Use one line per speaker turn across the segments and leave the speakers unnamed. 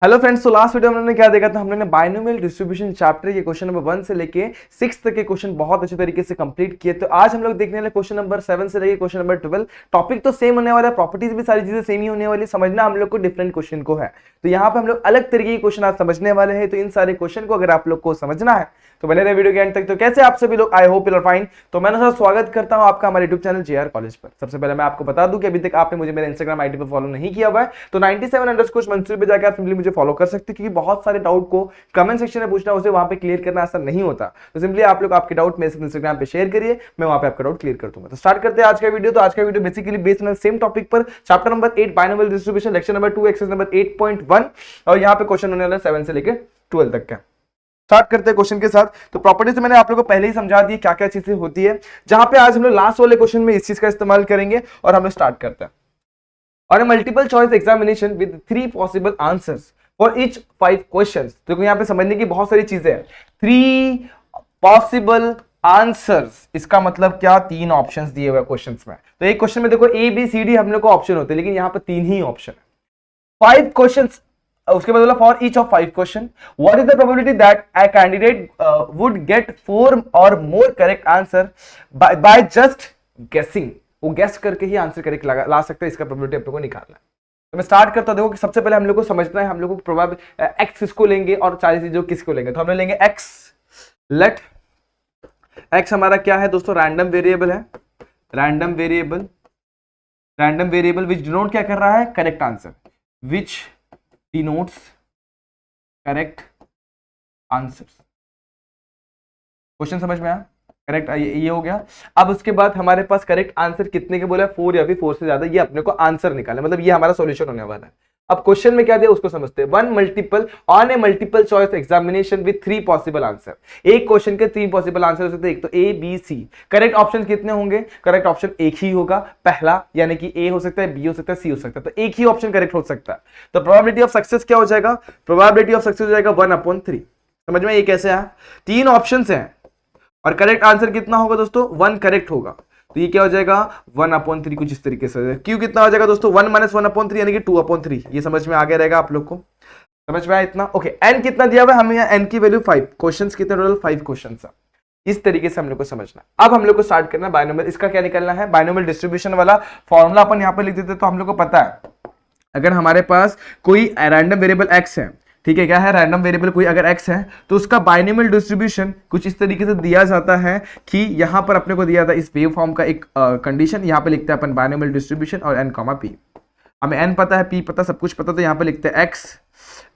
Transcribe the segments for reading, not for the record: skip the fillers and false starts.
Hello friends, तो last video में हमने क्या देखा था। हमने बाइनोमियल डिस्ट्रीब्यूशन चैप्टर के क्वेश्चन नंबर 1 से लेके 6 तक के क्वेश्चन बहुत अच्छे तरीके से कंप्लीट किए। तो आज हम लोग देखने वाले क्वेश्चन नंबर 7 से लेके क्वेश्चन नंबर 12। टॉपिक तो सेम होने वाला है, प्रॉपर्टीज भी सारी चीजें सेम ही होने वाली, समझना हम लोग को डिफरेंट क्वेश्चन को है। तो यहाँ पे हम लोग अलग तरीके के क्वेश्चन आज समझने वाले हैं। तो इन सारे क्वेश्चन को अगर आप लोग को समझना है तो बने रहे वीडियो के एंड तक। तो कैसे आप सभी लोग, I hope you are fine. तो मैं सर स्वागत करता हूं आपका हमारे यूट्यूब चैनल जेआर कॉलेज पर। सबसे पहले मैं आपको बता दूं कि अभी तक आपने मुझे मेरे इंस्टाग्राम आईडी पर फॉलो नहीं किया हुआ है तो 97_ मंसूरी पे जाकर आप सिंपली मुझे फॉलो कर सकते हैं, क्योंकि बहुत सारे डाउट को कमेंट सेक्शन में पूछना, उसे वहां पे क्लियर करना आसान नहीं होता। तो सिंपली आप लोग आपके डाउट मेरे इंस्टाग्राम पे शेयर करिए, मैं वहां पे आपका डाउट क्लियर कर दूंगा। तो स्टार्ट करते हैं आज का वीडियो। तो आज का video basically based on same topic पर, chapter number 8 binomial distribution, lecture number 2, exercise number 8.1 और यहाँ पे क्वेश्चन होने वाला है 7 से लेकर 12 तक का। स्टार्ट करते हैं क्वेश्चन के साथ। तो प्रॉपर्टी से मैंने आप लोगों को पहले ही समझा दी क्या क्या चीजें होती है, जहां पे आज हम लोग लास्ट वाले क्वेश्चन में इस चीज का इस्तेमाल करेंगे और हम लोग स्टार्ट करते हैं। और multiple choice examination with 3 possible answers for each 5 questions. तो यहाँ पे समझने की बहुत सारी चीजें हैं। 3 पॉसिबल आंसर्स, इसका मतलब क्या, 3 ऑप्शंस दिए हुए क्वेश्चंस में। तो एक क्वेश्चन में देखो ए बी सी डी हम लोग को ऑप्शन होते हैं, लेकिन यहाँ पे 3 ही ऑप्शन है। 5 क्वेश्चंस, उसके बाद बोला for each of 5 question what is the probability that a candidate would get 4 और more correct answer by just guessing. वो गेस करके ही आंसर करेक्ट ला सकते हैं, इसका प्रोबेबिलिटी आप लोगों को निकालना है। तो मैं स्टार्ट करता हूं। देखो कि सबसे पहले हम लोग को समझना है, हम लोग को प्रोबेबिलिटी एक्स किसको लेंगे और सारी चीजों किसको लेंगे। तो हम लोग लेंगे एक्स। लेट एक्स हमारा क्या है दोस्तों, रैंडम वेरिएबल है। Random variable, random variable which denote क्या कर रहा है, करेक्ट आंसर, विच denotes correct answers। क्वेश्चन समझ में आया, करेक्ट ये हो गया। अब उसके बाद हमारे पास करेक्ट आंसर कितने के बोला, 4 या फिर 4 से ज्यादा, ये अपने को आंसर निकालना, मतलब ये हमारा सॉल्यूशन होने वाला है। अब क्वेश्चन में क्या दिया उसको समझते हैं। One multiple on a multiple choice examination with 3 possible answer. एक क्वेश्चन के 3 पॉसिबल आंसर हो सकते हैं, एक तो A B C. Correct option कितने होंगे, करेक्ट ऑप्शन एक ही होगा, पहला, यानी कि ए हो सकता है, बी हो सकता है, सी हो सकता है, तो एक ही ऑप्शन करेक्ट हो सकता है। तो प्रोबेबिलिटी ऑफ सक्सेस क्या हो जाएगा, प्रोबेबिलिटी ऑफ सक्सेस हो जाएगा 1/3। समझ में ये कैसे है, 3 ऑप्शन हैं और करेक्ट आंसर कितना होगा दोस्तों, 1 करेक्ट होगा। तो ये क्या हो जाएगा 1/3, कुछ इस तरीके से। क्यों कितना हो जाएगा दोस्तों, 1 - 1/3 यानी कि 2/3। ये समझ में आ गया रहेगा आप लोग को, समझ में आया इतना। ओके, एन कितना दिया हुआ है हमें, यहाँ एन की वैल्यू 5। क्वेश्चंस कितने टोटल, 5 क्वेश्चंस है। इस तरीके से हम लोग को समझना। अब हम लोग को स्टार्ट करना बाइनोमियल, इसका क्या निकलना है, बाइनोमियल डिस्ट्रीब्यूशन वाला फॉर्मूला अपन यहाँ पे लिख देते। तो हम लोग को पता है, अगर हमारे पास कोई रैंडम वेरिएबल एक्स है, ठीक है, क्या है, रैंडम वेरिएबल कोई अगर x है, तो उसका बाइनोमियल डिस्ट्रीब्यूशन कुछ इस तरीके से दिया जाता है कि यहां पर अपने को दिया था इस वेव फॉर्म का एक कंडीशन। यहां पे लिखते हैं अपन बाइनोमियल डिस्ट्रीब्यूशन और n, p। हमें n पता है, p पता, सब कुछ पता, तो यहां पे लिखते हैं x,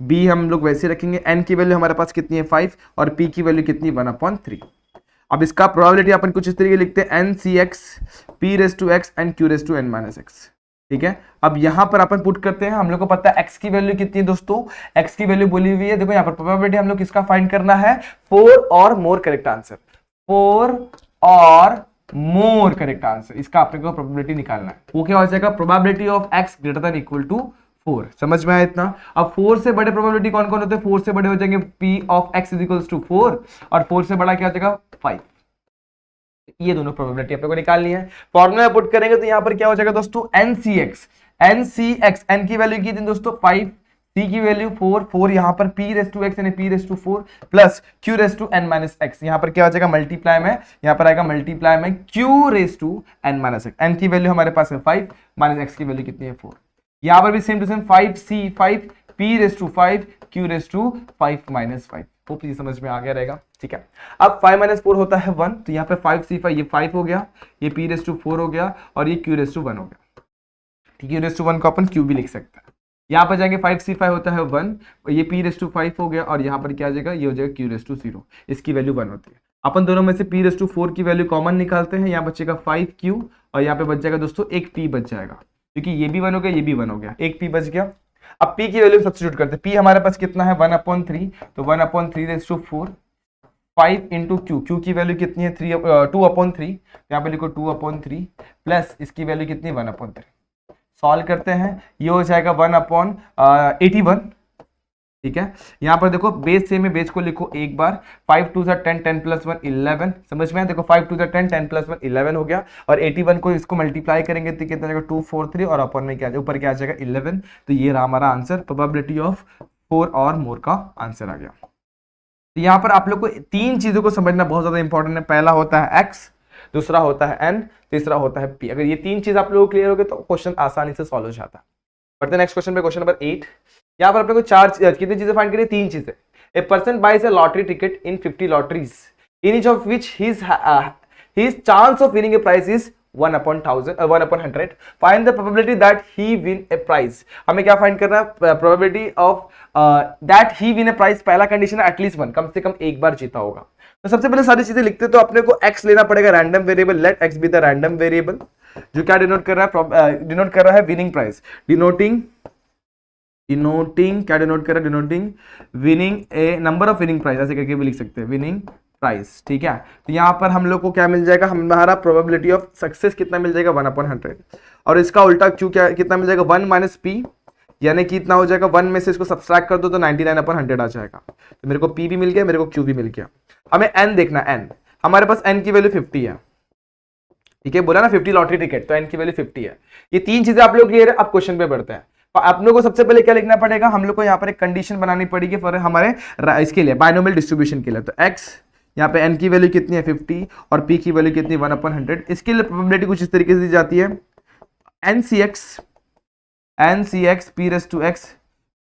b हम लोग वैसे रखेंगे। n की वैल्यू हमारे पास कितनी है 5 और p की वैल्यू कितनी 1/3। अब इसका प्रोबेबिलिटी अपन कुछ इस तरीके लिखते हैं, n(cx) p(x) and q(n-x)। ठीक है, अब यहां पर अपन पुट करते हैं। हम लोग को पता है x की वैल्यू कितनी है दोस्तों, x की वैल्यू बोली हुई है, देखो यहां पर प्रोबेबिलिटी हम लोग किसका फाइंड करना है, 4 और मोर करेक्ट आंसर, 4 और मोर करेक्ट आंसर, इसका अपने को प्रोबेबिलिटी निकालना है। वो क्या हो जाएगा, probability of x greater than equal to 4। समझ में आया इतना। अब 4 से बड़े प्रोबेबिलिटी कौन कौन होते हैं, 4 से बड़े हो जाएंगे p of x is equals to 4 और 4 से बड़ा क्या हो जाएगा 5। ये दोनों प्रोबेबिलिटी अपने को निकालनी है। फॉर्मूला पुट करेंगे तो यहां पर क्या हो जाएगा दोस्तों, NCX, n की वैल्यू कितनी दोस्तों 5, c की वैल्यू 4, 4 यहां पर p(x) यानी p(4) प्लस q(n-x), यहां पर क्या हो जाएगा मल्टीप्लाई में, यहां पर आएगा मल्टीप्लाई में q(n-x). n की वैल्यू हमारे पास है 5 माइनस x की वैल्यू कितनी है 4। यहां पर भी same to same 5c 5 p(5) q(5 - 5। Hope ये समझ में आ गया रहेगा, ठीक है। अब 5 - 4 होता है 1, तो यहाँ पे 5c5 ये 5 हो गया, ये p(4) हो गया और ये q(1) हो गया। q(1) को अपन q भी लिख सकते हैं। यहाँ पर जाएंगे 5c5 होता है 1, ये p(5) हो गया और यहाँ पर क्या आ जाएगा, ये हो जाएगा q(0), इसकी वैल्यू 1 होती है। अपन दोनों में से p(4) की वैल्यू कॉमन निकालते हैं, यहाँ बचेगा 5q और यहाँ पे बच जाएगा दोस्तों एक p बच जाएगा, क्योंकि ये भी 1 हो गया, ये भी 1 हो गया, एक p बच गया। अब p की वैल्यू सब्स्टिट्यूट करते हैं। p हमारे पास कितना है 1/3, तो 1/3⁴ 5 इंटू क्यू की वैल्यू कितनी है 2/3, यहाँ पे लिखो 2/3 प्लस इसकी वैल्यू कितनी 1/3। सॉल्व करते हैं, ये हो जाएगा 1/81। ठीक है, यहाँ पर देखो बेस सेम है, बेस को लिखो एक बार, 5 2 10, 10 + 1 11। समझ में, देखो 5 2 10, 10 + 1 11 हो गया और 81 को इसको मल्टीप्लाई करेंगे तो कितना जाएगा 243 और अपन में क्या ऊपर क्या आ जाएगा 11। तो ये रहा हमारा आंसर, प्रोबेबिलिटी ऑफ 4 और मोर का आंसर आ गया। तो यहाँ पर आप लोग को तीन चीजों को समझना बहुत ज्यादा इंपॉर्टेंट है। पहला होता है x, दूसरा होता है n, तीसरा होता है p। अगर ये तीन चीज आप लोगों को क्लियर हो गए तो क्वेश्चन आसानी से सॉल्व हो जाता है। बढ़ते नेक्स्ट क्वेश्चन पे, क्वेश्चन नंबर 8। यहाँ पर आप लोग को कितनी चीजें फाइंड करिए, तीन चीजें। A person buys a lottery ticket in 50 lotteries in each of which his chance of winning a prize is 1/100. Find the probability that he win a prize. हमें क्या फाइंड करना है, probability of that he win a prize। पहला condition है at least one, कम से कम एक बार जीता होगा। तो सबसे पहले सारी चीजें लिखते तो अपने को x लेना पड़ेगा, random variable. Let x be the random variable जो क्या डिनोट कर रहा है, डिनोट कर रहा है विनिंग प्राइस। डिनोटिंग क्या डिनोट कर रहा है, denoting winning A number of winning price, ऐसे करके भी लिख सकते हैं विनिंग प्राइस। ठीक है, तो यहाँ पर हम लोग को क्या मिल जाएगा, हमारा प्रोबेबिलिटी ऑफ सक्सेस कितना मिल जाएगा 1/100। और इसका उल्टा क्यों क्या कितना मिल जाएगा 1 - p, यानी कि इतना हो जाएगा 1 में से इसको सब्सट्रैक्ट कर दो तो 99/100 आ जाएगा। तो मेरे को p भी मिल गया, मेरे को q भी मिल गया। हमें n देखना, n हमारे पास n की वैल्यू 50 है। ठीक है, बोला ना 50 लॉटरी टिकट, तो n की वैल्यू 50 है। ये तीन चीजें आप लोग क्लियर है। अब क्वेश्चन पे बढ़ते हैं। आप लोग को सबसे पहले क्या लिखना पड़ेगा, हम लोग को यहाँ पर एक कंडीशन बनानी पड़ेगी फॉर हमारे इसके लिए बाइनोमियल डिस्ट्रीब्यूशन के लिए। तो x यहाँ पे n की वैल्यू कितनी है 50 और p की वैल्यू कितनी 1/100। इसके लिए प्रोबेबिलिटी कुछ इस तरीके से दी जाती है, NCX p raise to x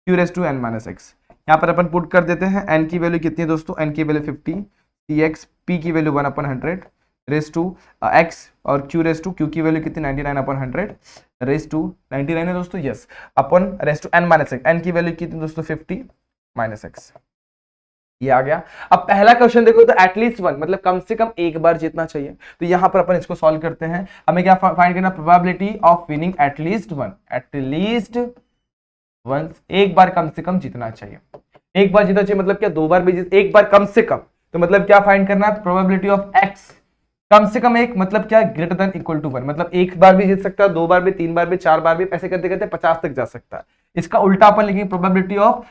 q raise to n - x। यहाँ पर अपन पुट कर देते हैं, n की वैल्यू कितनी है दोस्तों, n की वैल्यू 50, cx p की वैल्यू 1/100 रेज़ टू x और q रेज़ टू q की वैल्यू कितनी 99/100 रेज़ टू 99 है दोस्तों, यस, अपन raise to n - x। n की वैल्यू कितनी दोस्तों 50 - x, ये आ गया। अब पहला क्वेश्चन देखो तो एटलीस्ट वन, मतलब कम से कम एक बार जीतना चाहिए। तो यहां पर अपन इसको सॉल्व करते हैं। हमें क्या फाइंड करना, probability of winning at least one, एक बार कम से कम जीतना चाहिए। एक बार जीतना चाहिए मतलब क्या, दो बार भी जीत, एक बार कम से कम। तो मतलब क्या फाइंड करना है, प्रोबेबिलिटी ऑफ x कम से कम एक, मतलब क्या ग्रेटर देन इक्वल टू 1, मतलब एक बार भी जीत सकता है, दो बार भी, तीन बार भी, चार बार भी, ऐसे करते करते 50 तक जा सकता है। इसका उल्टा अपन लिखेंगे, प्रोबेबिलिटी ऑफ,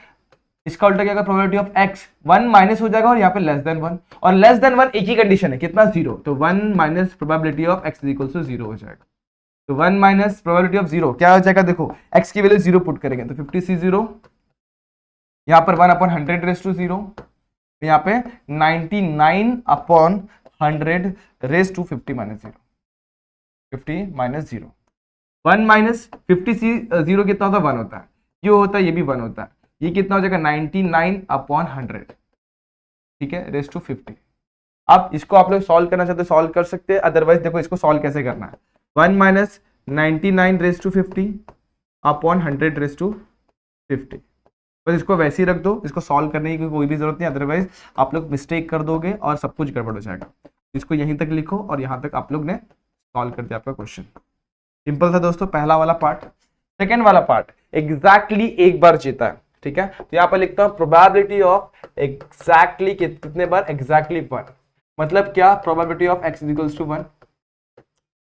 इसका उल्टा क्या, प्रोबेबिलिटी ऑफ x 1 माइनस हो जाएगा और यहाँ पे लेस देन 1, और लेस देन 1 एक ही कंडीशन है, कितना 0, तो 1 minus probability of x equals to 0 हो जाएगा। तो 1 माइनस प्रोबेबिलिटी ऑफ 0 क्या हो जाएगा, देखो x की वैल्यू 0 पुट करेंगे तो 50c0, यहाँ पर 1/100 रेज़ टू 0, यहाँ पे 99/100 रेज़ टू 50 - 0, 1 माइनस 50c0 कितना होता है, 1 होता है, ये होता है, ये भी 1 होता है, ये कितना हो जाएगा 99/100, ठीक है, रेज़ टू 50। अब इसको आप लोग सॉल्व करना चाहते हो सॉल्व कर सकते हैं, अदरवाइज देखो इसको सॉल्व कैसे करना है, 1 minus 99 raise to 50/100 raise to 50। बस इसको वैसे ही रख दो, इसको सॉल्व करने की कोई भी जरूरत नहीं, अदरवाइज आप लोग मिस्टेक कर दोगे और सब कुछ गड़बड़ हो जाएगा। इसको यहीं तक लिखो और यहाँ तक आप लोग ने सॉल्व कर दिया आपका क्वेश्चन। सिंपल था दोस्तों पहला वाला पार्ट। सेकेंड वाला पार्ट एग्जैक्टली एक बार जीता है, ठीक है, तो यहाँ पर लिखता हूँ प्रोबेबिलिटी ऑफ एग्जैक्टली कितने बार, एग्जैक्टली 1, मतलब क्या, probability of x equals to 1।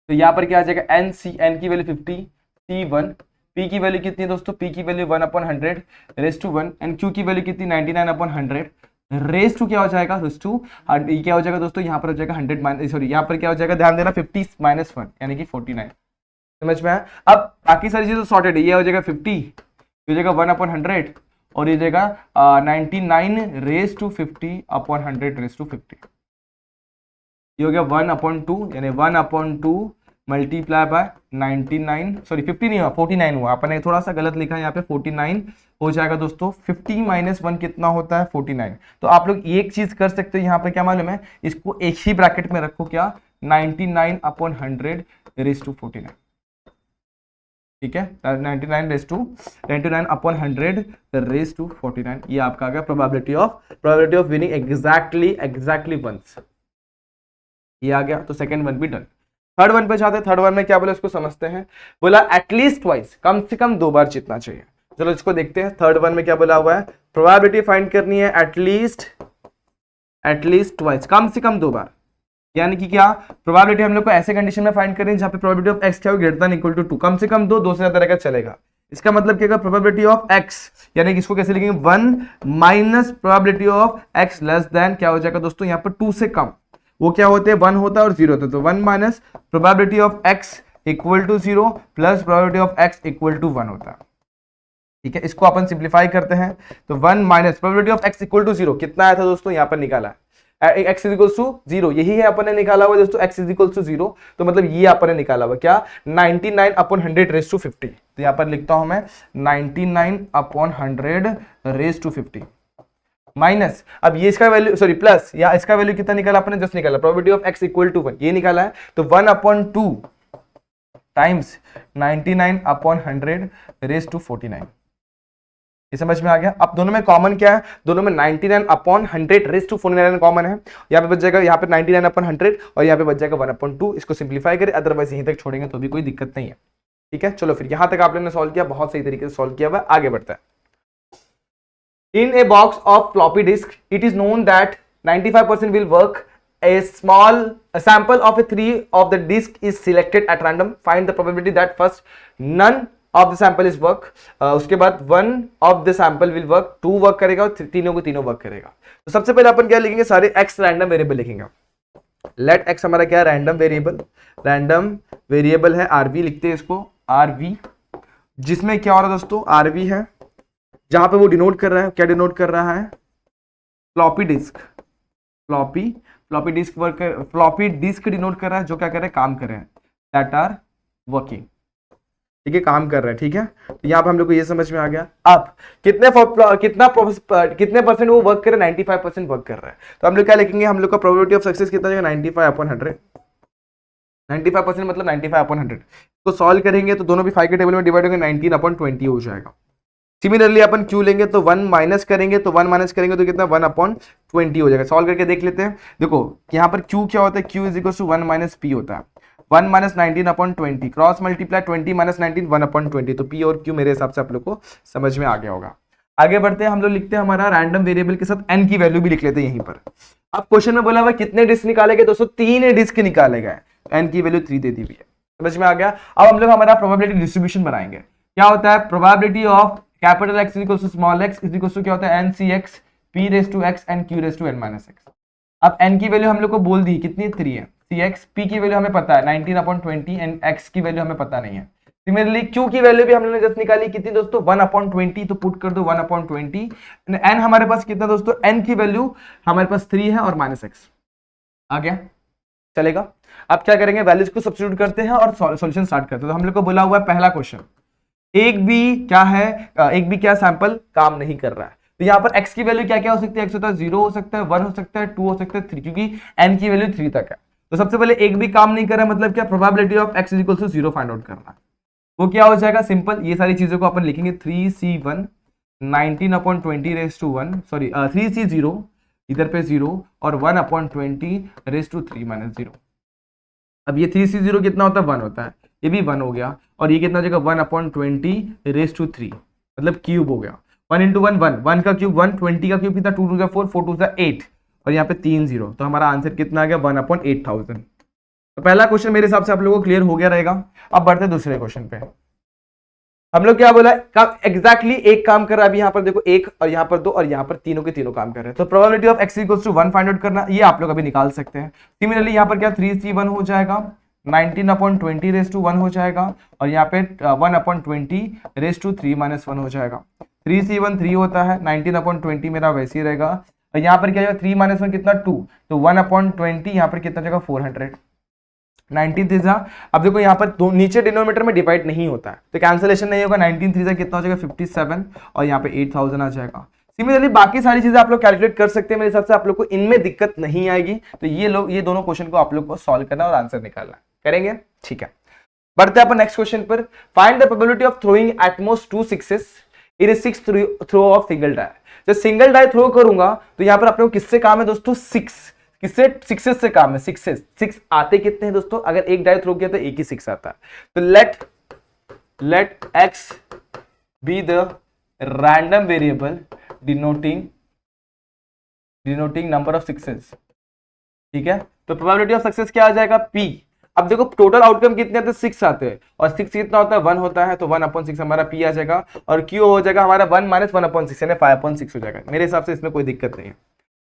तो यहाँ पर क्या आ जाएगा, n की वैल्यू 50, c1, p की वैल्यू कितनी है दोस्तों, p की value 1/100 raise to 1, and q की वैल्यू कितनी 99/100 रेज़ टू क्या हो जाएगा, रेज़ टू ये क्या हो जाएगा दोस्तों, यहाँ पर हो जाएगा 100 माइनस, सॉरी यहाँ पर क्या हो जाएगा, ध्यान देना 50 - 1 यानी कि 49। समझ में आया। अब बाकी सारी चीजें सॉर्टेड है, ये हो जाएगा 50, ये हो जाएगा 1/100 और ये जाएगा 99 रेज़ टू 50/100 रेज़ टू 50। ये हो गया 1/2 यानी 1/2 मल्टीप्लाई बाय 99, सॉरी 50 नहीं हुआ 49 हुआ, आपने थोड़ा सा गलत लिखा है यहाँ पे, 49 हो जाएगा दोस्तों। 50 - 1 कितना होता है 49। तो आप लोग एक चीज कर सकते हो, यहाँ पे क्या मालूम है, इसको एक ही ब्रैकेट में रखो, क्या 99/100 रेज़ टू 49, ठीक है, 99/100 रेज़ टू 49, ये आपका आ गया probability of winning exactly once, ये आ गया। तो सेकंड वन भी डन। थर्ड वन पे जाते हैं। थर्ड वन में क्या बोला इसको समझते हैं, बोला एटलीस्ट ट्वाइस, कम से कम दो बार जीतना चाहिए। चलो इसको देखते हैं। थर्ड वन में क्या बोला हुआ है, प्रोबेबिलिटी फाइंड करनी है एटलीस्ट ट्वाइस, कम से कम दो बार, यानी कि क्या प्रोबेबिलिटी हम लोग को ऐसे कंडीशन में फाइंड करें जहां पे प्रोबेबिलिटी ऑफ x क्या हो ग्रेटर देन इक्वल टू 2, कम से कम दो से ज्यादा रहेगा चलेगा। इसका मतलब क्या, प्रोबेबिलिटी ऑफ x, यानी कि इसको कैसे लिखेंगे 1 minus probability of x less than क्या हो जाएगा दोस्तों, यहाँ पर 2 से कम, वो क्या होते हैं 1 होता है और 0 होता है, तो 1 minus probability of x equal to 0 plus probability of x equal to 1 होता है। ठीक है, इसको अपन सिंप्लीफाई करते हैं तो 1 minus probability of x equal to 0 कितना आया था दोस्तों, यहाँ पर निकाला x इज इक्वल टू 0, यही है अपन ने निकाला हुआ दोस्तों, x इज इक्वल टू 0, तो मतलब ये अपन ने निकाला हुआ क्या 99 अपॉन 100 रेज टू 50, तो यहाँ पर लिखता हूं मैं 99 अपॉन 100 रेज टू 50 माइनस, अब ये इसका वैल्यू सॉरी प्लस, या इसका वैल्यू कितना निकाला अपने, जस्ट निकाला probability of x equal to 1 ये निकाला है, तो 1 upon 2 times 99 upon 100 raise to 49, ये समझ में आ गया। अब दोनों में कॉमन क्या है, दोनों में 99 अपॉन 100 रेज टू 49 कॉमन है, यहाँ पे बच जाएगा यहाँ पे 99 अपॉन 100 और यहाँ पे बच जाएगा 1 अपॉन 2, इसको सिंप्लीफाई करें, अदरवाइज यहीं तक छोड़ेंगे तो भी कोई दिक्कत नहीं है। ठीक है, चलो फिर यहां तक आप लोगों ने सॉल्व किया, बहुत सही तरीके से सॉल्व किया हुआ, आगे बढ़ता है। In a box of floppy disk, it is known that 95% will work. A sample of 3 of the disk is selected at random. Find the probability that first none of the sample is work. उसके बाद 1 of the sample will work, 2 work करेगा और तीनों को तीनों work करेगा। तो सबसे पहले अपन क्या लिखेंगे, सारे x रैंडम वेरिएबल लिखेंगे। लेट x हमारा क्या है, रैंडम वेरिएबल है rv, लिखते हैं इसको rv, जिसमें क्या हो रहा है दोस्तों, rv है जहां पे वो डिनोट कर रहा है, क्या डिनोट कर रहा है, floppy disk, floppy disk denote कर रहा है जो क्या कर रहे हैं, काम कर रहे हैं, दैट आर वर्किंग। ठीक है, काम कर रहे हैं। ठीक है, तो यहाँ पे हम लोग को ये समझ में आ गया। अब कितने परसेंट वो वर्क कर रहे हैं, 95% वर्क कर रहा है, तो हम लोग क्या लिखेंगे, हम लोग का प्रोबेबिलिटी ऑफ सक्सेस कितना जाएगा, 95 अपॉन 100, 95% मतलब 95 अपॉन 100, तो सॉल्व करेंगे तो दोनों भी 5 के टेबल में डिवाइड होंगे, 19 अपॉन 20 हो जाएगा। सिमिलरली अपन क्यू लेंगे तो 1 माइनस करेंगे तो 1 माइनस करेंगे तो कितना 1 अपॉन 20 हो जाएगा। सॉल्व करके देख लेते हैं। देखो यहाँ पर क्यू क्या होता है, Q is equal to 1 minus P होता है, 1 minus 19 upon 20, cross multiply 20 minus 19 1 upon 20, तो पी और क्यू मेरे हिसाब से आप लोग को समझ में आ गया होगा। आगे बढ़ते हैं, हम लोग लिखते हैं हमारा रैंडम वेरिएबल के साथ एन की वैल्यू भी लिख लेते हैं यहीं पर। अब क्वेश्चन में बोला हुआ कितने डिस्क निकाले गए दोस्तों, 3 डिस्क निकाले गए, एन की वैल्यू 3 दे दी हुई है, समझ में आ गया। अब हम लोग हमारा प्रोबेबिलिटी डिस्ट्रीब्यूशन बनाएंगे। क्या होता है, probability of capital X is equal to small x is equal to क्या होता है, n c x p raise to x and q raise to n minus x। अब n की वैल्यू हम लोग को बोल दी कितनी, 3 है, cx, p की वैल्यू हमें पता है 19 अपॉन 20 एंड x की वैल्यू हमें पता नहीं है। सिमिलरली q की वैल्यू भी हम लोगों ने जस्ट निकाली कितनी दोस्तों, 1 अपॉन 20, तो पुट कर दो 1 अपॉन 20, n हमारे पास कितना दोस्तों, n की वैल्यू हमारे पास 3 है और माइनस x आ गया, चलेगा। अब क्या करेंगे, वैल्यूज को सब्स्टिट्यूट करते हैं और सॉल्यूशन स्टार्ट करते हैं। तो हम लोग को बोला हुआ है पहला क्वेश्चन, एक भी क्या सैंपल काम नहीं कर रहा है, तो यहाँ पर x की वैल्यू क्या क्या हो सकती है, x होता है 0 हो सकता है, 1 हो सकता है, 2 हो सकता है, 3, क्योंकि n की वैल्यू 3 तक है। तो सबसे पहले एक भी काम नहीं कर रहा है, मतलब क्या, probability of x is equal to 0 find out करना है। वो क्या हो जाएगा, सिंपल, ये सारी चीजों को अपन लिखेंगे 3c1 19 upon 20 raise to 1, sorry 3c0 इधर पे 0 और 1 अपॉन 20 रेज टू 3 माइनस 0। अब ये 3c0 कितना होता है, 1 होता है, ये भी 1 हो गया, और ये कितना हो जाएगा 1 अपॉन 20 रेज टू 3, मतलब क्यूब हो गया, 1 इंटू 1 1, 1 का क्यूब 1, 20 का क्यूब कितना 2 2 4, 4 2 8, और यहाँ पे 3 0, तो हमारा आंसर कितना आ गया 1 अपॉन 8000। तो पहला क्वेश्चन मेरे हिसाब से आप लोगों को क्लियर हो गया रहेगा। अब बढ़ते हैं दूसरे क्वेश्चन पे। हम लोग क्या बोला, एग्जैक्टली एक काम कर रहा है, अभी यहाँ पर देखो 1 और यहाँ पर 2 और यहाँ पर तीनों के तीनों काम कर रहे हैं। तो probability of x equals to 1 find out करना, ये आप लोग अभी निकाल सकते हैं। सिमिलरली यहाँ पर क्या 3c1 हो जाएगा, 19 अपॉन 20 रेज टू 1 हो जाएगा, और यहाँ पे 1 अपॉन 20 रेज टू 3 माइनस 1 हो जाएगा। 3c1 3 होता है, 19 अपॉन 20 मेरा वैसे ही रहेगा, और यहाँ पर क्या जाएगा 3 माइनस 1 कितना 2, तो 1 अपॉन 20 यहाँ पर कितना जाएगा 400, 19 3 अब देखो यहाँ पर नीचे डिनोमिनेटर में डिवाइड नहीं होता है, तो कैंसिलेशन नहीं होगा, 19 3 कितना हो जाएगा 57, और यहाँ पे 8000 आ जाएगा। सिमिलरली बाकी सारी चीजें आप लोग कैलकुलेट कर सकते हैं, मेरे हिसाब से आप लोग को इनमें दिक्कत नहीं आएगी। तो ये दोनों क्वेश्चन को आप लोग को सॉल्व करना और आंसर निकालना करेंगे, ठीक है। बढ़ते हैं अपन नेक्स्ट क्वेश्चन पर। Find the probability of throwing at most 2 6s in 6 throw of single die. जब सिंगल डाई थ्रो करूंगा तो यहाँ पर अपने को किससे काम है दोस्तों, 6, किससे, 6 से काम है, 6 आते कितने हैं दोस्तों, अगर एक डाई थ्रो किया तो एक ही 6 आता है। तो let x be the random variable denoting number of 6s, ठीक है। तो प्रोबेबिलिटी ऑफ सक्सेस क्या आ जाएगा, p। अब देखो टोटल आउटकम कितने आते हैं, 6 आते हैं, और 6 कितना होता है 1 होता है, तो 1 अपॉन 6 हमारा p आ जाएगा, और q हो जाएगा हमारा 1 माइनस 1 अपॉन 6 यानी 5 अपॉन 6 हो जाएगा। मेरे हिसाब से इसमें कोई दिक्कत नहीं है।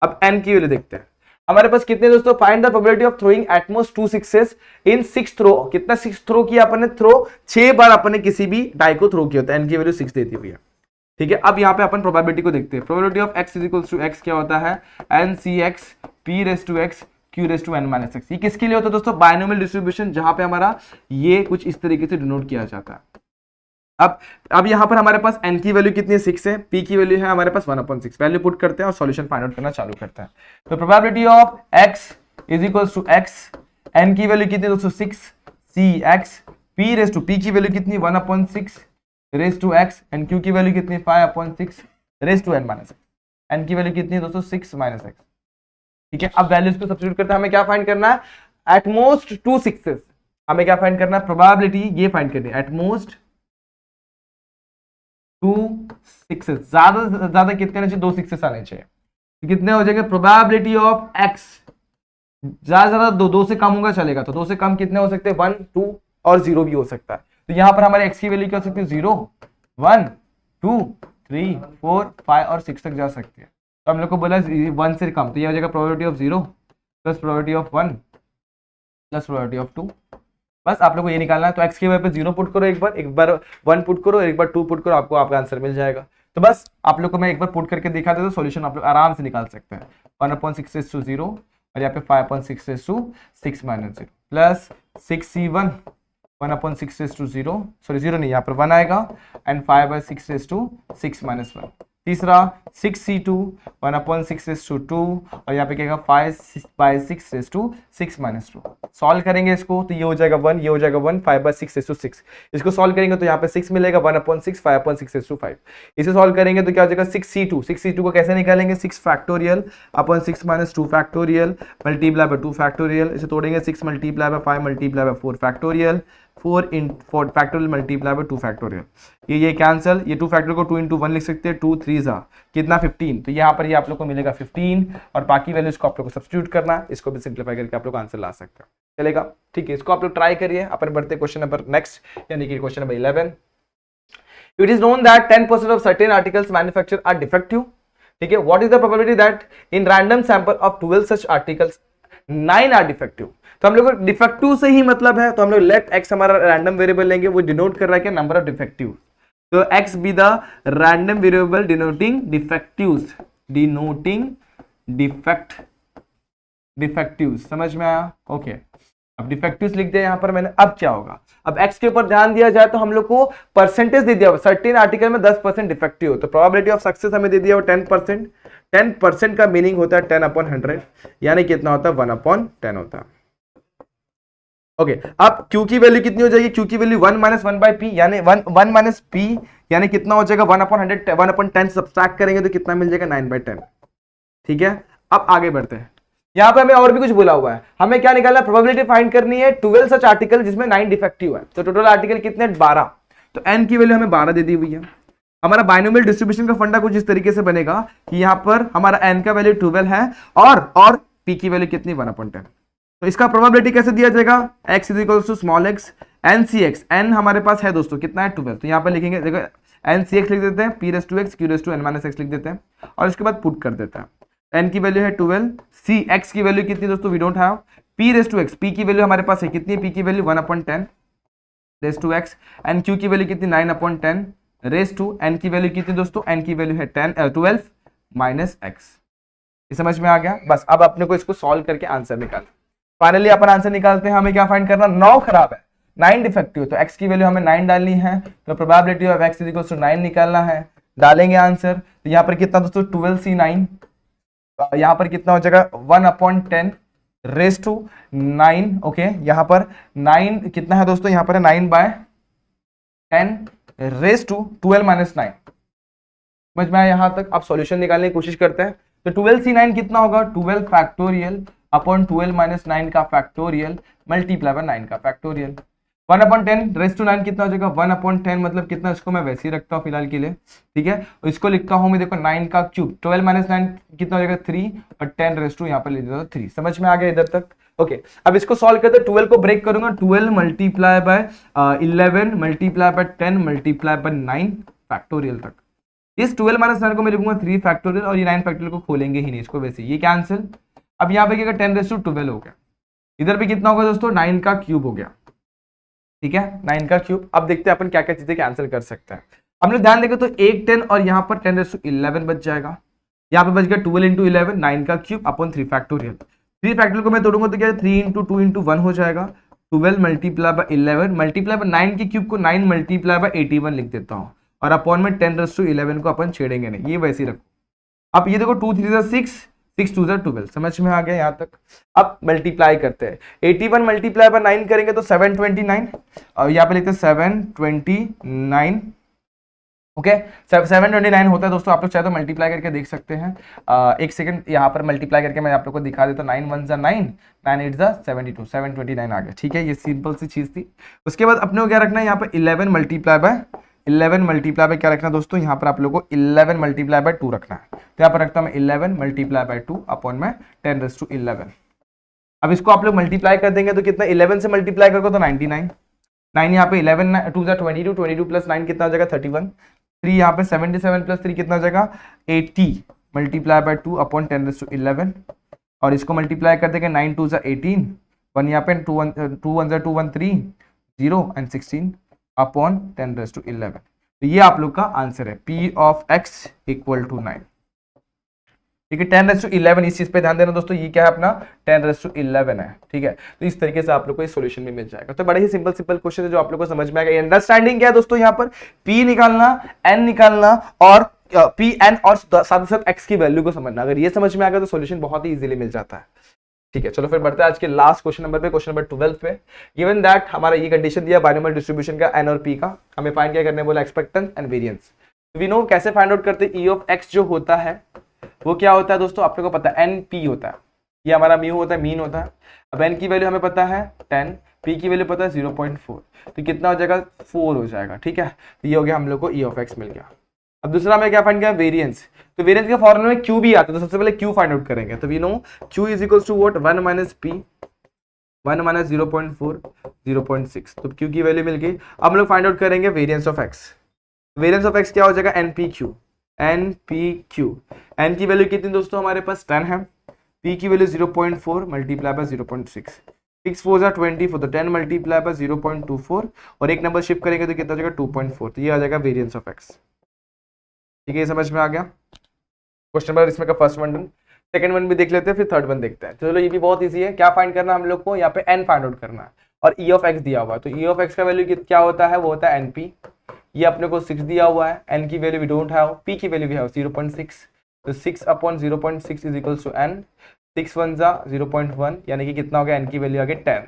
अब n की वैल्यू देखते हैं हमारे पास कितने दोस्तों, find the probability of throwing at most 2 6s in 6 throw. कितना 6 थ्रो किया अपन ने, थ्रो 6 बार अपन ने किसी भी डाई को थ्रो किया होता है, n की वैल्यू 6 देती हुई है। ठीक है, अब यहाँ पे अपन प्रोबेबिलिटी को देखते हैं। Probability of x is equals to x क्या होता है, N C X P raise to X Q raise to N minus X. ये किसके लिए होता है दोस्तों, बायनोमियल डिस्ट्रीब्यूशन, जहां पे हमारा ये कुछ इस तरीके से डिनोट किया जाता है। अब यहाँ पर हमारे पास n की वैल्यू कितनी है, 6 है, p की वैल्यू है हमारे पास 1/6। वैल्यू पुट करते हैं और सॉल्यूशन फाइंड आउट करना चालू करते हैं। तो probability of x is equals to x, n की वैल्यू कितनी है दोस्तों 6, c x, p raise to p की वैल्यू कितनी 1/6 raise to x, and q की वैल्यू कितनी 5/6 raise to n minus X. n की वैल्यू कितनी है दोस्तों 6 माइनस x। ठीक है, अब वैल्यूज को सब्स्टिट्यूट करते हैं। हमें क्या फाइंड करना है, एटमोस्ट 2 6। हमें क्या फाइंड करना है, प्रोबेबिलिटी ये फाइंड करनी है, एटमोस्ट 2 6, ज्यादा से ज्यादा कितने आने चाहिए, 2 6 आने चाहिए। तो कितने हो जाएंगे, प्रोबेबिलिटी ऑफ x ज्यादा से ज्यादा 2 से कम होगा चलेगा, तो 2 से कम कितने हो सकते हैं, 1 2 और 0 भी हो सकता है। तो यहां पर हमारे x की वैल्यू क्या हो सकती है, 0 1 2 3 4 5 और 6 तक जा सकती है। तो हम लोग को बोला 1 से कम, तो यह हो जाएगा probability of 0 plus probability of 1 plus probability of 2। बस आप लोग को ये निकालना है। तो x की वैल्यू पे 0 पुट करो, एक बार 1 पुट करो, एक बार 2 पुट करो, आपको आपका आंसर मिल जाएगा। तो बस आप लोग को मैं एक बार पुट करके दिखा देता हूं, सॉल्यूशन आप लोग आराम से निकाल सकते हैं। 1/6 to 0 और यहाँ पे 5/6 to 6 minus 0 plus 6c1 1/6 to 0, sorry 0 नहीं, यहाँ पर 1 आएगा, एंड 5/6 to 6 माइनस 1। तीसरा 6c2 1/6 to 2 और यहाँ पे क्या 5/6 to 6 माइनस 2। सॉल्व करेंगे इसको तो ये हो जाएगा 1, ये हो जाएगा 1, 5/6 to 6। इसको सॉल्व करेंगे तो यहाँ पे 6 मिलेगा, 1/6 5/6 to 5। इसे सॉल्व करेंगे तो क्या हो जाएगा 6c2 को कैसे निकालेंगे, 6 factorial upon 6 minus 2 factorial multiply by 2 factorial. इसे तोड़ेंगे 6 multiply by 5 multiply by 4 factorial, 4 factorial multiply by 2 factorial. ये कैंसिल, ये 2 फैक्टोरियल को 2 into 1 लिख सकते हैं, 2 3 कितना 15। तो यहाँ पर ये आप लोग को मिलेगा 15 और बाकी वैल्यूज को आप लोग को सब्स्टिट्यूट करना है। इसको भी सिंप्लीफाई करके आप लोग आंसर ला सकते हैं, चलेगा। ठीक है, इसको आप लोग ट्राई करिए। अपन बढ़ते क्वेश्चन नंबर नेक्स्ट, यानी कि question number 11। It is known that 10% of certain articles manufacture are defective. ठीक है, what is the probability that in random sample of 12 such articles 9 are defective. तो हम लोग को डिफेक्टिव से ही मतलब है, तो हम लोग लेट एक्स हमारा रैंडम वेरिएबल लेंगे, वो डिनोट कर रहा है क्या, नंबर ऑफ डिफेक्टिव। तो x be the random variable denoting defectives, समझ में आया। ओके, अब डिफेक्टिव्स लिख दिया यहाँ पर मैंने। अब क्या होगा, अब x के ऊपर ध्यान दिया जाए तो हम लोग को परसेंटेज दे दिया, सर्टेन आर्टिकल में 10% डिफेक्टिव हो, तो प्रोबेबिलिटी ऑफ सक्सेस हमें दे दिया 10%। 10% का मीनिंग होता है 10/100, यानी कितना होता है 1/10 होता है। ओके, अब q की वैल्यू कितनी हो जाएगी, q की वैल्यू 1 - 1/p, यानी 1 माइनस p, यानी कितना हो जाएगा 1/100, 1/10 सब्ट्रैक्ट करेंगे तो कितना मिल जाएगा 9/10। ठीक है, अब आगे बढ़ते हैं। यहाँ पे हमें और भी कुछ बोला हुआ है, हमें क्या निकालना है, प्रोबेबिलिटी फाइंड करनी है 12 सच आर्टिकल जिसमें 9 डिफेक्टिव है। तो टोटल आर्टिकल कितने 12, तो n की वैल्यू हमें 12 दे दी हुई है। हमारा बायनोमियल डिस्ट्रीब्यूशन का फंडा कुछ इस तरीके से बनेगा कि यहाँ पर हमारा n का वैल्यू 12 है और p की वैल्यू कितनी 1/10। तो इसका प्रोबेबिलिटी कैसे दिया जाएगा, x is equal to small x n c x, n हमारे पास है दोस्तों कितना है 12, तो यहाँ पर लिखेंगे देखो n c x लिख देते हैं, p raise to x q raise to n minus x लिख देते हैं और इसके बाद पुट कर देते हैं। n की वैल्यू है 12, c x की वैल्यू कितनी दोस्तों we don't have, p raise to x, p की वैल्यू हमारे पास है कितनी, p की value 1/10 raise to x, and q की वैल्यू कितनी 9/10 रेस टू, n की वैल्यू कितनी दोस्तों, n की वैल्यू है 12 माइनस x। ये समझ में आ गया। बस अब अपने को इसको सॉल्व करके आंसर निकाल, फाइनली अपन आंसर निकालते हैं। हमें क्या फाइंड करना, 9 खराब है, 9 डिफेक्टिव, तो x की वैल्यू हमें 9 डालनी है, तो probability of x is equal to 9 निकालना है। डालेंगे आंसर, तो यहाँ पर कितना दोस्तों 12c9, यहाँ पर कितना हो जाएगा 1/10 रेस टू 9। ओके, यहाँ पर 9 कितना है दोस्तों, यहाँ पर है 9/10 रेस टू 12 माइनस 9। समझ में आया यहाँ तक। अब सॉल्यूशन निकालने की कोशिश करते हैं। तो 12c9 कितना होगा, 12 फैक्टोरियल अपॉन 12 माइनस 9 का फैक्टोरियल मल्टीप्लाई बाय 9 का फैक्टोरियल। 1/10 रेस टू 9 कितना हो जाएगा 1/10, मतलब कितना, इसको मैं वैसे ही रखता हूँ फिलहाल के लिए। ठीक है, इसको लिखता हूँ मैं, देखो 9 का क्यूब, 12 माइनस 9 कितना हो जाएगा 3 और 10 रेस टू यहाँ पर ले देता हूँ 3। समझ में आ गया इधर तक। ओके, अब इसको सॉल्व करते हैं। 12 को ब्रेक करूंगा, 12 multiply by 11 multiply by 10 multiply by 9 factorial तक। इस 12 माइनस 9 को मैं लिखूंगा 3 फैक्टोरियल और ये 9 फैक्टोरियल को खोलेंगे ही नहीं, इसको वैसे ये कैंसिल। अब यहाँ पे क्या 10 रेस टू 12 हो गया, इधर भी कितना होगा दोस्तों 9 का क्यूब हो गया। ठीक है, 9 का क्यूब। अब देखते हैं अपन क्या क्या चीजें कैंसिल कर सकते हैं। हम लोग ध्यान देंगे तो एक 10 और यहाँ पर 10⁻11 बच जाएगा। यहाँ पे बच गया 12 × 11 9 का क्यूब अपॉन 3 फैक्टोरियल। 3 फैक्टोरियल को मैं तोड़ूंगा तो क्या 3 × 2 × 1 हो जाएगा। 12 मल्टीप्लाई बाय 11 मल्टीप्लाई बाय 9 के क्यूब को 9 मल्टीप्लाई बाय 81 लिख देता हूँ और अपॉन में 10⁻11 को अपन छेड़ेंगे नहीं, ये वैसे ही रखो। अब ये देखो 2 3 6 6 2 12, समझ में आ गया यहाँ तक। अब मल्टीप्लाई करते हैं, 81 मल्टीप्लाई बाय 9 करेंगे तो 729 और यहाँ पे लिखते हैं 729। ओके 729 होता है दोस्तों, आप लोग चाहे तो मल्टीप्लाई करके देख सकते हैं। एक सेकंड यहाँ पर मल्टीप्लाई करके मैं आप लोग को दिखा देता हूँ। 9 1 = 9, 9 8 = 72, 729 आ गया। ठीक है, ये सिंपल सी चीज थी। उसके बाद अपने को क्या रखना है यहाँ पर 11 मल्टीप्लाई बाय क्या रखना है दोस्तों, यहाँ पर आप लोगों को 11 मल्टीप्लाई बाय 2 रखना है। तो यहाँ पर रखता हूँ मैं 11 मल्टीप्लाई बाय 2 अपॉन में 10⁻11। अब इसको आप लोग मल्टीप्लाई कर देंगे तो कितना, 11 से मल्टीप्लाई करोगे तो 99, 9 यहाँ पे 11 2 = 22, 22 + 9 कितना हो जाएगा 31, 3 यहाँ पे 77 + 3 कितना हो जाएगा 80 मल्टीप्लाई बाय 2 अपॉन 10⁻11 और इसको मल्टीप्लाई कर देंगे 9 2 = 18, 1 यहाँ पे 2 1 = 2 1 3 0 एंड 16 अपॉन 10⁻11। तो ये आप लोग का आंसर है P of x = 9। ठीक है, 10⁻11 इस चीज पे ध्यान देना दोस्तों, ये क्या है अपना 10⁻11 है। ठीक है, तो इस तरीके से आप लोग को इस सॉल्यूशन में मिल जाएगा। तो बड़े ही सिंपल क्वेश्चन है जो आप लोग को समझ में आएगा। अंडरस्टैंडिंग क्या है दोस्तों, यहाँ पर P निकालना, N निकालना और P N और साथ साथ x की वैल्यू को समझना। अगर ये समझ में आ गया तो सॉल्यूशन बहुत ही इजीली मिल जाता है। ठीक है, चलो फिर बढ़ते हैं आज के लास्ट क्वेश्चन नंबर पे, क्वेश्चन नंबर 12 पे। गिवन दैट हमारा ये कंडीशन दिया बाइनोमियल डिस्ट्रीब्यूशन का N और P का, हमें फाइंड क्या करने बोला, एक्सपेक्टेंस एंड वेरिएंस। वी नो कैसे फाइंड आउट करते हैं, E of x जो होता है वो क्या होता है दोस्तों, आप लोगों को पता है NP होता है, ये हमारा म्यू होता है, मीन होता है। अब N की वैल्यू हमें पता है 10, P की वैल्यू पता है 0.4, तो कितना हो जाएगा 4 हो जाएगा। ठीक है, तो ये हो गया हम लोग को E of x मिल गया। अब दूसरा हमें क्या फाइंड किया, वेरिएंस। तो वेरिएंस के फॉर्मूला में Q भी आता है, तो सबसे पहले Q फाइंड आउट करेंगे। तो we know Q = what, 1 - P 1 - 0.4 0.6, तो Q की वैल्यू मिल गई। अब हम लोग फाइंड आउट करेंगे variance of x। Variance of x क्या हो जाएगा, NPQ। N की वैल्यू कितनी दोस्तों हमारे पास 10 है, P की वैल्यू 0.4 मल्टीप्लाई बाय 0.6, 6 4 = 24, तो 10 मल्टीप्लाई बाय 0.24 और एक नंबर शिफ्ट करेंगे तो कितना हो जाएगा 2.4, तो ये आ जाएगा वेरिएंस ऑफ x। ठीक है, ये समझ में आ गया। क्वेश्चन नंबर इसमें का फर्स्ट वन, सेकंड वन भी देख लेते हैं, फिर थर्ड वन देखते हैं। चलो ये भी बहुत इजी है, क्या फाइंड करना हम लोग को, यहाँ पे n फाइंड आउट करना है और E of x दिया हुआ है। तो E of x का वैल्यू क्या होता है, वो होता है NP। ये अपने को 6 दिया हुआ है, N की value we don't have, P की वैल्यू भी है 0.6, तो 6 अपॉन 0.6 = N, 6 1 = 0.1, यानी कि कितना हो गया, N की वैल्यू आ गई 10।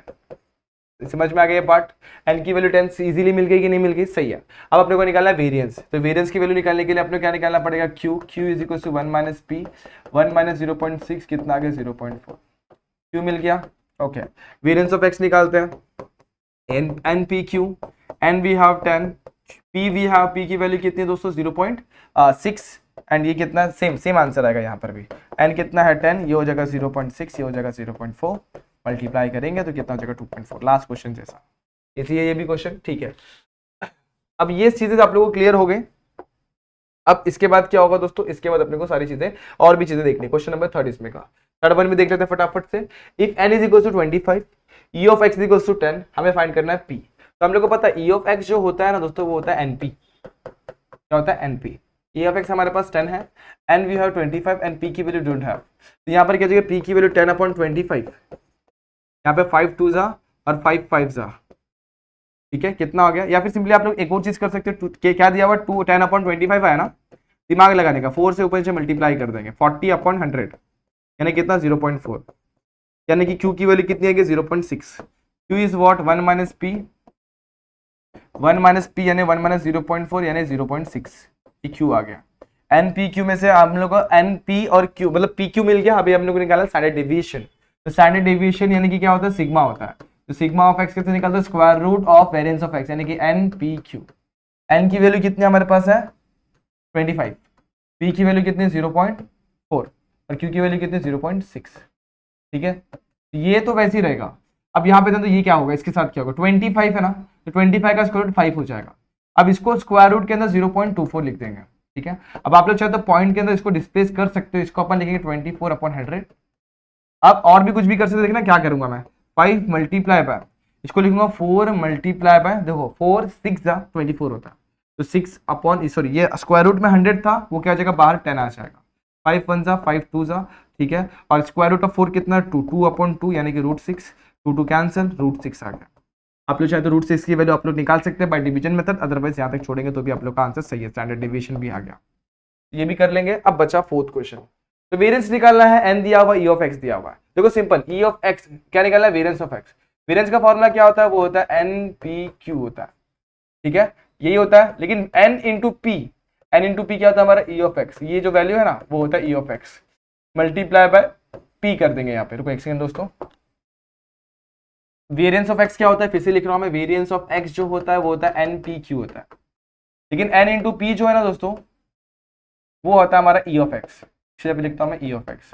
समझ में आ गया ये पार्ट, N की वैल्यू 10 इजीली मिल गई कि नहीं मिल गई, सही है। अब अपने को निकालना है वेरिएंस, तो वेरिएंस की वैल्यू निकालने के लिए अपने को क्या निकालना पड़ेगा, Q = 1 - P 1 - 0.6 कितना आ गया 0.4, Q मिल गया। ओके, वेरिएंस ऑफ x निकालते हैं, NPQ, N we have 10, P we have, P की वैल्यू कितनी है दोस्तों 0.6 एंड ये कितना, सेम आंसर आएगा यहाँ पर भी। N कितना है 10, ये हो जाएगा 0.6, ये हो जाएगा 0.4, मल्टीप्लाई करेंगे तो कितना हो जाएगा 2.4। लास्ट क्वेश्चन जैसा इसी है ये भी क्वेश्चन। ठीक है, अब ये चीजें आप लोगों को क्लियर हो गई। अब इसके बाद क्या होगा दोस्तों, इसके बाद अपने को सारी चीजें और भी चीजें देखनी। क्वेश्चन नंबर 3 इसमें का, थर्ड वन भी देख लेते हैं फटाफट से। If N = 25, E of x = 10, हमें फाइंड करना है P। तो हम लोग को पता है E of x जो होता है ना दोस्तों, वो होता है NP। क्या होता है, NP। E of x हमारे पास 10 है, N we have 25 and P की वैल्यू डोंट हैव, तो यहाँ पर क्या जाएगा, P की वैल्यू 10/25, यहाँ पे 5 2 और 5 5। ठीक है, कितना हो गया, या फिर सिंपली आप लोग एक और चीज कर सकते हो, क्या दिया हुआ 10/25 है ना, दिमाग लगाने का, 4 से ऊपर से मल्टीप्लाई कर देंगे, 40/100 यानी कितना 0.4, यानी कि Q की वैल्यू कितनी है 0.6। Q is what, 1 - P 1 - P यानी 1 - 0.4 यानी 0.6, ये Q आ गया। NPQ में से हम लोग को NP और Q मतलब PQ मिल गया। अभी हम लोग को निकाला स्टैंडर्ड डेविएशन, तो स्टैंडर्ड डेविएशन यानी कि क्या होता है, सिग्मा होता है। तो सिग्मा ऑफ x कैसे निकालते हैं, square root of variance of x, यानी कि NPQ। N की वैल्यू कितनी हमारे पास है 25, P की वैल्यू कितनी 0.4 और Q की वैल्यू कितनी 0.6। ठीक है, ये तो वैसे ही रहेगा। अब यहाँ पे तो ये क्या होगा, इसके साथ क्या होगा, 25 है ना, तो 25 का स्क्वायर रूट 5 हो जाएगा। अब इसको स्क्वायर रूट के अंदर 0.24 लिख देंगे। ठीक है, अब आप लोग चाहे तो पॉइंट के अंदर इसको डिस्प्लेस कर सकते हो, इसको अपन लिखेंगे 24/100। अब और भी कुछ भी कर सकते हो, देखना क्या करूंगा मैं, 5 मल्टीप्लाई बाय, इसको लिखूंगा 4 मल्टीप्लाई बाय, देखो 4 6 = 24 होता है, तो 6 अपॉन सॉरी ये स्क्वायर रूट में 100 था, वो क्या हो जाएगा बाहर 10 आ जाएगा। 5 1 जा 5 2 जा, ठीक है। और स्क्वायर रूट ऑफ 4 कितना 2, 2 अपॉन 2 यानी कि रूट 6, 2 2 कैंसिल, रूट 6 आ गया। आप लोग चाहे तो रूट 6 की वैल्यू आप लोग निकाल सकते हैं बाय डिवीजन मेथड, अदरवाइज यहाँ तक छोड़ेंगे तो भी आप लोग का आंसर सही है, स्टैंडर्ड डेविएशन भी आ गया। ये भी कर लेंगे। अब बचा फोर्थ क्वेश्चन, तो वेरिएंस निकालना है, एन दिया हुआ, ई ऑफ एक्स दिया हुआ है। देखो सिंपल, ई ऑफ एक्स क्या निकालना है, वेरिएंस ऑफ एक्स। वेरिएंस का फॉर्मूला क्या होता है, वो होता है एन पी क्यू होता है, ठीक है, यही होता है। लेकिन N into P, N into P क्या होता है हमारा, ई ऑफ एक्स। ये जो वैल्यू है ना वो होता है ई of x, multiply by P कर देंगे यहाँ पे। रुको एक सेकंड दोस्तों, वेरिएंस ऑफ एक्स क्या होता है, फिर से लिख रहा हूं मैं, वेरिएंस ऑफ एक्स जो होता है वो होता है एन पी क्यू होता है। लेकिन एन इंटू पी जो है ना दोस्तों, वो होता है हमारा ई ऑफ एक्स। लिखता हूं मैं ई of x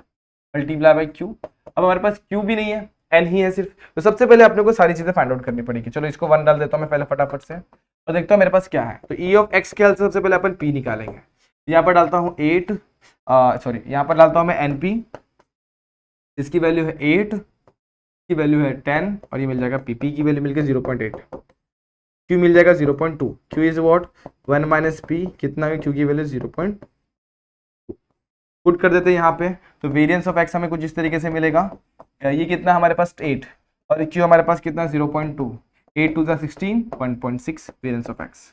multiply by Q. अब हमारे पास क्यू भी नहीं है, एन ही है सिर्फ, तो सबसे पहले अपने को सारी चीजें फाइंड आउट करनी पड़ेगी। चलो इसको 1 डाल देता हूं मैं पहले फटाफट से, और देखता हूं मेरे पास क्या है। तो ई ऑफ एक्स के हल से सबसे पहले अपन पी निकालेंगे। यहाँ पर डालता हूँ 8, सॉरी यहाँ पर डालता हूँ मैं एन पी, इसकी वैल्यू है 8, की वैल्यू है 10, और ये मिल जाएगा पी की वैल्यू मिलकर 0.8, क्यू मिल जाएगा 0.2, Q is what 1 minus P, कितना है क्यू की वैल्यू 0.2। पुट कर देते हैं यहाँ पे, तो वेरिएंस ऑफ एक्स हमें कुछ इस तरीके से मिलेगा। ये कितना हमारे पास 8, और क्यू हमारे पास कितना 0.2, 8 2 16, 1.6 वेरिएंस ऑफ एक्स।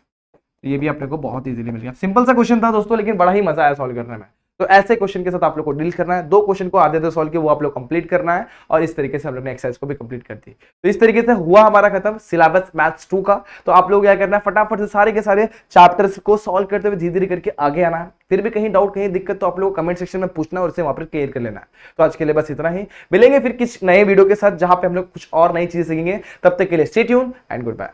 ये भी अपने को बहुत इजीली मिल गया। सिंपल सा क्वेश्चन था दोस्तों, लेकिन बड़ा ही मजा आया सॉल्व करने में। तो ऐसे क्वेश्चन के साथ आप लोग को डील करना है, 2 क्वेश्चन को आधे सॉल्व किए वो आप लोग कंप्लीट करना है, और इस तरीके से हम लोग ने एक्सरसाइज को भी कंप्लीट कर दी। तो इस तरीके से हुआ हमारा खत्म सिलेबस मैथ्स 2 का। तो आप लोग क्या करना है, फटाफट से सारे के सारे चैप्टर्स को सॉल्व करते हुए धीरे धीरे करके आगे आना है। फिर भी कहीं डाउट कहीं दिक्कत तो आप लोग कमेंट सेक्शन में पूछना और उसे वहां पर क्लियर कर लेना है। तो आज के लिए बस इतना ही, मिलेंगे फिर किस नए वीडियो के साथ जहां पे हम लोग कुछ और नई चीजें सीखेंगे। तब तक के लिए stay tune and good bye.